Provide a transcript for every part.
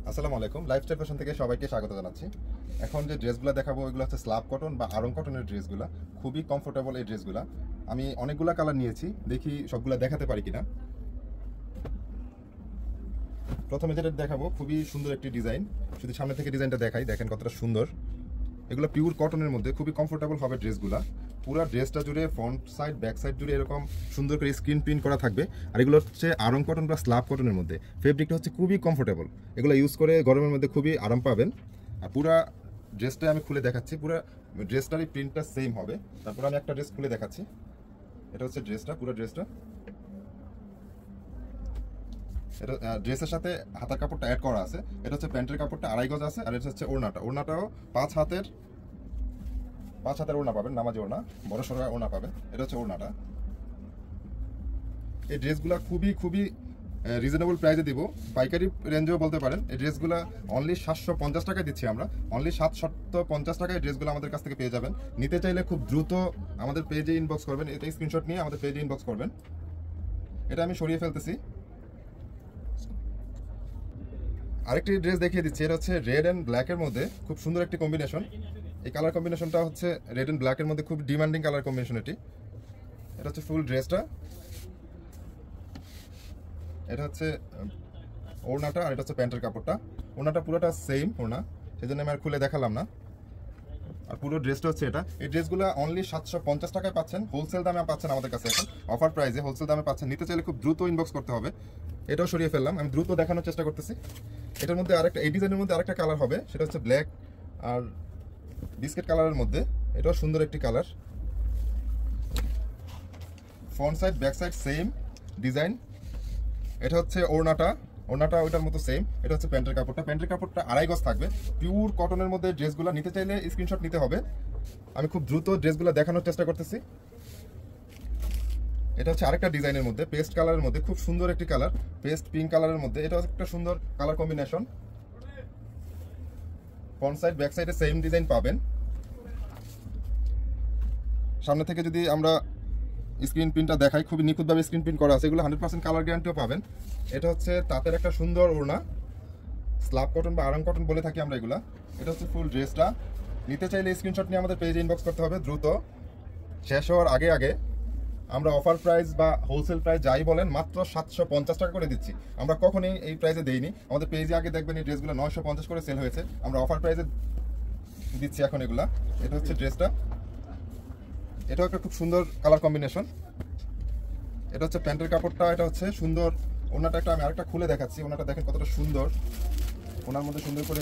আসসালামু আলাইকুম, lifestyle fashion থেকে সবাইকে স্বাগত জানাচ্ছি। এখন যে ড্রেসগুলো দেখাবো এগুলো হচ্ছে স্লাব কটন বা আরং কটনের ড্রেসগুলো। খুবই কমফোর্টেবল এই ড্রেসগুলো। আমি অনেকগুলো কালার নিয়েছি, দেখি সবগুলো দেখাতে পারি কিনা। প্রথমে যেটা দেখাবো খুবই সুন্দর একটি ডিজাইন, শুধু সামনে থেকে ডিজাইনটা দেখাই, দেখেন কতটা সুন্দর। এগুলো পিওর কটনের মধ্যে খুবই কমফোর্টেবল হবে ড্রেসগুলো। পুরো ড্রেসটা জুড়ে ফ্রন্ট সাইড ব্যাক সাইড জুড়ে এরকম সুন্দর করে স্ক্রিন প্রিন্ট করা থাকবে। আর এগুলো হচ্ছে আরং কটন বা স্লাব কটনের মধ্যে, ফেব্রিকটা হচ্ছে খুবই কমফোর্টেবল। এগুলো ইউজ করে গরমের মধ্যে খুবই আরাম পাবেন। আর পুরো ড্রেসটা আমি খুলে দেখাচ্ছি, পুরো ড্রেসটারই প্রিন্টটা সেম হবে। তারপর আমি একটা ড্রেস খুলে দেখাচ্ছি। এটা হচ্ছে ড্রেসটা, পুরো ড্রেসটা। এটা ড্রেসের সাথে হাতার কাপড়টা অ্যাড করা আছে। এটা হচ্ছে প্যান্টের কাপড়টা 2.5 গজ আছে। আর এটা হচ্ছে ওড়নাটাও 5 হাতের ওড়না পাবেন, নামাজি ওড়না, বড় সড়ো ওড়না পাবেন। এটা হচ্ছে ওড়নাটা। এই ড্রেসগুলো খুবই রিজনেবল প্রাইসে দিব, পাইকারি রেঞ্জেও বলতে পারেন। এই ড্রেসগুলো অনলি 750 টাকায় দিচ্ছি আমরা। অনলি 750 টাকায় ড্রেসগুলো আমাদের কাছ থেকে পেয়ে যাবেন। নিতে চাইলে খুব দ্রুত আমাদের পেজে ইনবক্স করবেন, এটা স্ক্রিনশট নিয়ে আমাদের পেজে ইনবক্স করবেন। এটা আমি সরিয়ে ফেলতেছি। আরেকটি ড্রেস দেখিয়ে দিচ্ছি। এটা হচ্ছে রেড অ্যান্ড ব্ল্যাকের মধ্যে খুব সুন্দর একটি কম্বিনেশন। এই কালার কম্বিনেশনটা হচ্ছে রেড অ্যান্ড ব্ল্যাকের মধ্যে খুব ডিমান্ডিং কালার কম্বিনেশন এটি। এটা হচ্ছে ফুল ড্রেসটা। এটা হচ্ছে ওড়নাটা, আর এটা হচ্ছে প্যান্টের কাপড়টা। ওড়নাটা পুরোটা সেম ওড়না, সেই জন্য আমি আর খুলে দেখালাম না। আর পুরো ড্রেসটা হচ্ছে এটা। এই ড্রেসগুলো অনলি 750 টাকায় পাচ্ছেন, হোলসেল দামে পাচ্ছেন আমাদের কাছে। এখন অফার প্রাইসে হোলসেল দামে পাচ্ছেন। নিতে চাইলে খুব দ্রুত ইনবক্স করতে হবে। এটাও সরিয়ে ফেললাম, আমি দ্রুত দেখানোর চেষ্টা করতেছি। এটার মধ্যে আরেকটা, এই ডিজাইনের মধ্যে আরেকটা কালার হবে, সেটা হচ্ছে ব্ল্যাক আর বিস্কিট কালারের মধ্যে। এটাও সুন্দর একটি colour. Front side back side same design. এটা হচ্ছে ওড়নাটা ওইটার মতো সেম। এটা হচ্ছে প্যান্টের কাপড়টা 2.5 গজ থাকবে। পিওর কটনের মধ্যে ড্রেসগুলো নিতে চাইলে স্ক্রিনশট নিতে হবে। আমি খুব দ্রুত ড্রেসগুলো দেখানোর চেষ্টা করতেছি। এটা হচ্ছে আরেকটা ডিজাইনের মধ্যে, পেস্ট কালারের মধ্যে, খুব সুন্দর একটি কালার, পেস্ট পিঙ্ক কালারের মধ্যে। এটা একটা সুন্দর colour combination. Front side back সাইডে সেম ডিজাইন পাবেন। সামনে থেকে যদি আমরা স্ক্রিন প্রিন্টটা দেখাই, খুবই নিখুঁতভাবে স্ক্রিন প্রিন্ট করা আছে। এগুলো 100% কালার গ্যারান্টিও পাবেন। এটা হচ্ছে তাঁতের একটা সুন্দর ওড়না, স্লাব কটন বা আরাম কটন বলে থাকি আমরা এগুলা। এটা হচ্ছে ফুল ড্রেসটা। নিতে চাইলে স্ক্রিনশট নিয়ে আমাদের পেজে ইনবক্স করতে হবে দ্রুত। শেষ হওয়ার আগে আমরা অফার প্রাইস বা হোলসেল প্রাইস যাই বলেন মাত্র 750 টাকা করে দিচ্ছি। আমরা কখনোই এই প্রাইসে দেইনি। আমাদের পেজে আগে দেখবেন এই ড্রেসগুলো 950 করে সেল হয়েছে, আমরা অফার প্রাইসে দিচ্ছি এখন এগুলা। এটা হচ্ছে ড্রেসটা। এটাও একটা খুব সুন্দর কালার কম্বিনেশন। এটা হচ্ছে প্যান্টের কাপড়টা। এটা হচ্ছে সুন্দর ওনাটা। একটা আমি আরেকটা খুলে দেখাচ্ছি। ওনাটা দেখেন কতটা সুন্দর, ওনার মধ্যে সুন্দর করে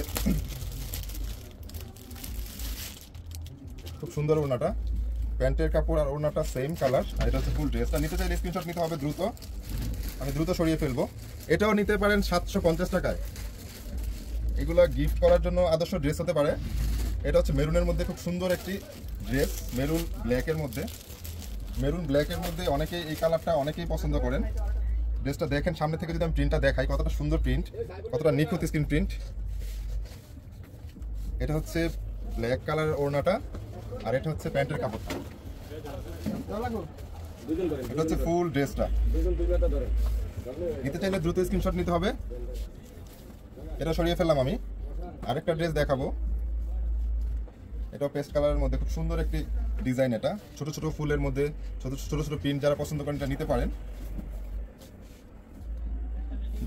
খুব সুন্দর ওনাটা। প্যান্টের কাপড় আর ওনাটা সেম কালার। আর এটা হচ্ছে ফুল ড্রেসটা। নিতে চাইলে স্ক্রিনশট নিতে হবে দ্রুত, আমি দ্রুত সরিয়ে ফেলবো। এটাও নিতে পারেন 750 টাকায়। এগুলো গিফট করার জন্য আদর্শ ড্রেস হতে পারে। এটা হচ্ছে মেরুনের মধ্যে খুব সুন্দর একটি ড্রেস, মেরুন ব্ল্যাকের মধ্যে অনেকেই এই কালারটা অনেকেই পছন্দ করেন। ড্রেসটা দেখেন সামনে থেকে যদি আমি প্রিন্টটা দেখাই, কতটা সুন্দর প্রিন্ট, কতটা নিখুঁত স্ক্রিন প্রিন্ট। এটা হচ্ছে ব্ল্যাক কালার ওড়নাটা, আর এটা হচ্ছে প্যান্টের কাপড়টা। এটা হচ্ছে ফুল ড্রেসটা। নিতে চাইলে দ্রুত স্ক্রিনশট নিতে হবে। এটা সরিয়ে ফেললাম আমি। আরেকটা ড্রেস দেখাবো। এটাও পেস্ট কালারের মধ্যে খুব সুন্দর একটি ডিজাইন। এটা ছোট ছোট ফুলের মধ্যে ছোট ছোট প্রিন্ট, যারা পছন্দ করেন এটা নিতে পারেন।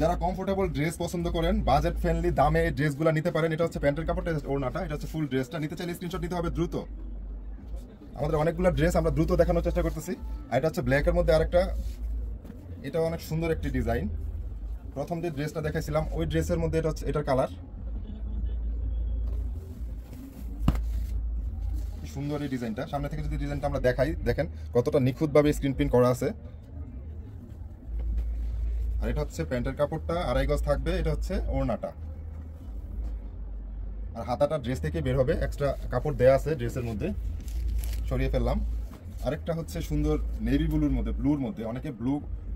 যারা কমফোর্টেবল ড্রেস পছন্দ করেন, বাজেট ফ্রেন্ডলি দামে এই ড্রেসগুলো নিতে পারেন। এটা হচ্ছে প্যান্টের কাপড়টা, ওড়নাটা। এটা হচ্ছে ফুল ড্রেসটা। নিতে চাইলে স্ক্রিনশট নিতে হবে দ্রুত। আমাদের অনেকগুলো ড্রেস আমরা দ্রুত দেখানোর চেষ্টা করতেছি। আর এটা হচ্ছে ব্ল্যাকের মধ্যে আরেকটা, এটাও অনেক সুন্দর একটি ডিজাইন। প্রথম যে ড্রেসটা দেখাইছিলাম ওই ড্রেসের মধ্যে এটা হচ্ছে এটার কালার। সুন্দর এই ডিজাইনটা। সামনে থেকে যদি ডিজাইনটা আমরা দেখাই, দেখেন কতটা নিখুঁতভাবে স্ক্রিন প্রিন্ট করা আছে। আর এটা হচ্ছে প্যান্টের কাপড়টা, 2.5 গজ থাকবে। এটা হচ্ছে ওড়নাটা, আর হাতাটা ড্রেস থেকে বের হবে, এক্সট্রা কাপড় দেয়া আছে ড্রেসের মধ্যে। সরিয়ে ফেললাম। আরেকটা হচ্ছে সুন্দর নেভি ব্লুর মধ্যে অনেকে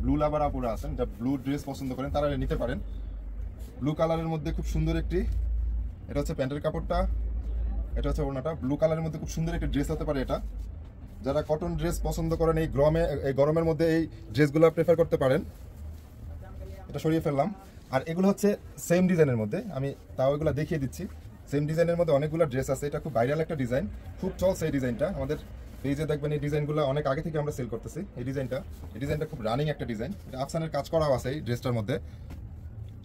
ব্লু লাভার আপুরা আছেন, যা ব্লু ড্রেস পছন্দ করেন, তারা নিতে পারেন। ব্লু কালারের মধ্যে খুব সুন্দর একটি, এটা হচ্ছে প্যান্টের কাপড়টা, এটা হচ্ছে ওড়নাটা। ব্লু কালারের মধ্যে খুব সুন্দর একটি ড্রেস হতে পারে এটা। যারা কটন ড্রেস পছন্দ করেন এই গরমের মধ্যে এই ড্রেসগুলো প্রেফার করতে পারেন। এটা সরিয়ে ফেললাম। আর এগুলো হচ্ছে সেম ডিজাইনের মধ্যে, আমি তাও এগুলো দেখিয়ে দিচ্ছি। সেম ডিজাইনের মধ্যে অনেকগুলো ড্রেস আছে, এটা খুব ভাইরাল একটা ডিজাইন, খুব চলছে এই ডিজাইনটা। আমাদের পেজে দেখবেন এই ডিজাইনগুলো অনেক আগে থেকে আমরা সেল করতেছি। এই ডিজাইনটা খুব রানিং একটা ডিজাইন, এটা আফসানের কাজ করাও আছে এই ড্রেসটার মধ্যে।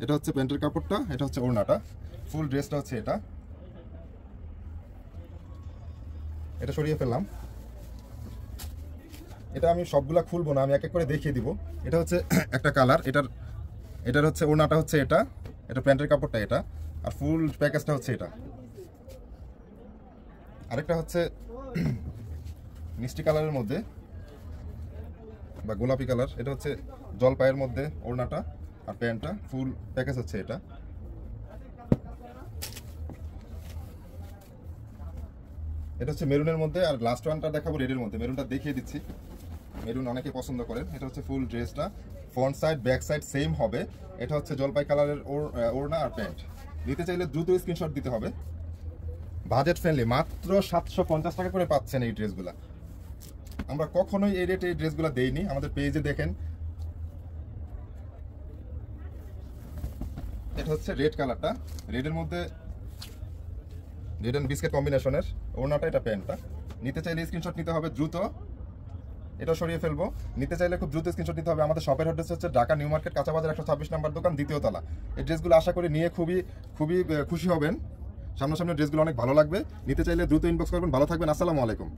এটা হচ্ছে প্যান্টের কাপড়টা, এটা হচ্ছে ওড়নাটা, ফুল ড্রেসটা হচ্ছে এটা। এটা সরিয়ে ফেললাম, এটা আমি সবগুলা খুলবো না, আমি এক এক করে দেখিয়ে দিব। এটা হচ্ছে একটা কালার, এটার হচ্ছে ওড়নাটা হচ্ছে এটা, এটা প্যান্টের কাপড়টা এটা, আর ফুল প্যাকেজটা হচ্ছে এটা। আরেকটা হচ্ছে মিষ্টি কালারের মধ্যে বা গোলাপি কালার, এটা হচ্ছে জলপাইয়ের মধ্যে ওড়নাটা আর প্যান্টটা, ফুল প্যাকেজ হচ্ছে এটা। এটা হচ্ছে মেরুনের মধ্যে, আর লাস্ট ওয়ানটা দেখাবো রেডের মধ্যে। মেরুনটা দেখিয়ে দিচ্ছি, মেরুন অনেকে পছন্দ করেন। এটা হচ্ছে ফুল ড্রেসটা, front side back side same হবে। এটা হচ্ছে জলপাই কালারের ওড়না আর প্যান্ট। নিতে চাইলে দ্রুত স্ক্রিনশট দিতে হবে। বাজেট ফ্রেন্ডলি, মাত্র 750 টাকা করে পাচ্ছেন এই ড্রেসগুলা। আমরা কখনোই এই রেটে এই ড্রেসগুলো দেইনি। আমাদের পেজে দেখেন, এটা হচ্ছে রেড কালারটা, রেডের মধ্যে রেড অ্যান্ড বিস্কিট কম্বিনেশনের ওড়নাটা, এটা প্যান্টটা। নিতে চাইলে স্ক্রিনশট নিতে হবে দ্রুত, এটা সরিয়ে ফেলবো। নিতে চাইলে খুব দ্রুত স্ক্রিনশট নিতে হবে। আমাদের শপের অ্যাড্রেস হচ্ছে ঢাকা নিউ মার্কেট কাঁচা বাজার 126 নম্বর দোকান, দ্বিতীয় তলা। এই ড্রেসগুলো আশা করি নিয়ে খুবই খুশি হবেন। সামনাসামনি ড্রেসগুলো অনেক ভালো লাগবে। নিতে চাইলে দ্রুত ইনবক্স করবেন। ভালো থাকবেন, আসসালামু আলাইকুম।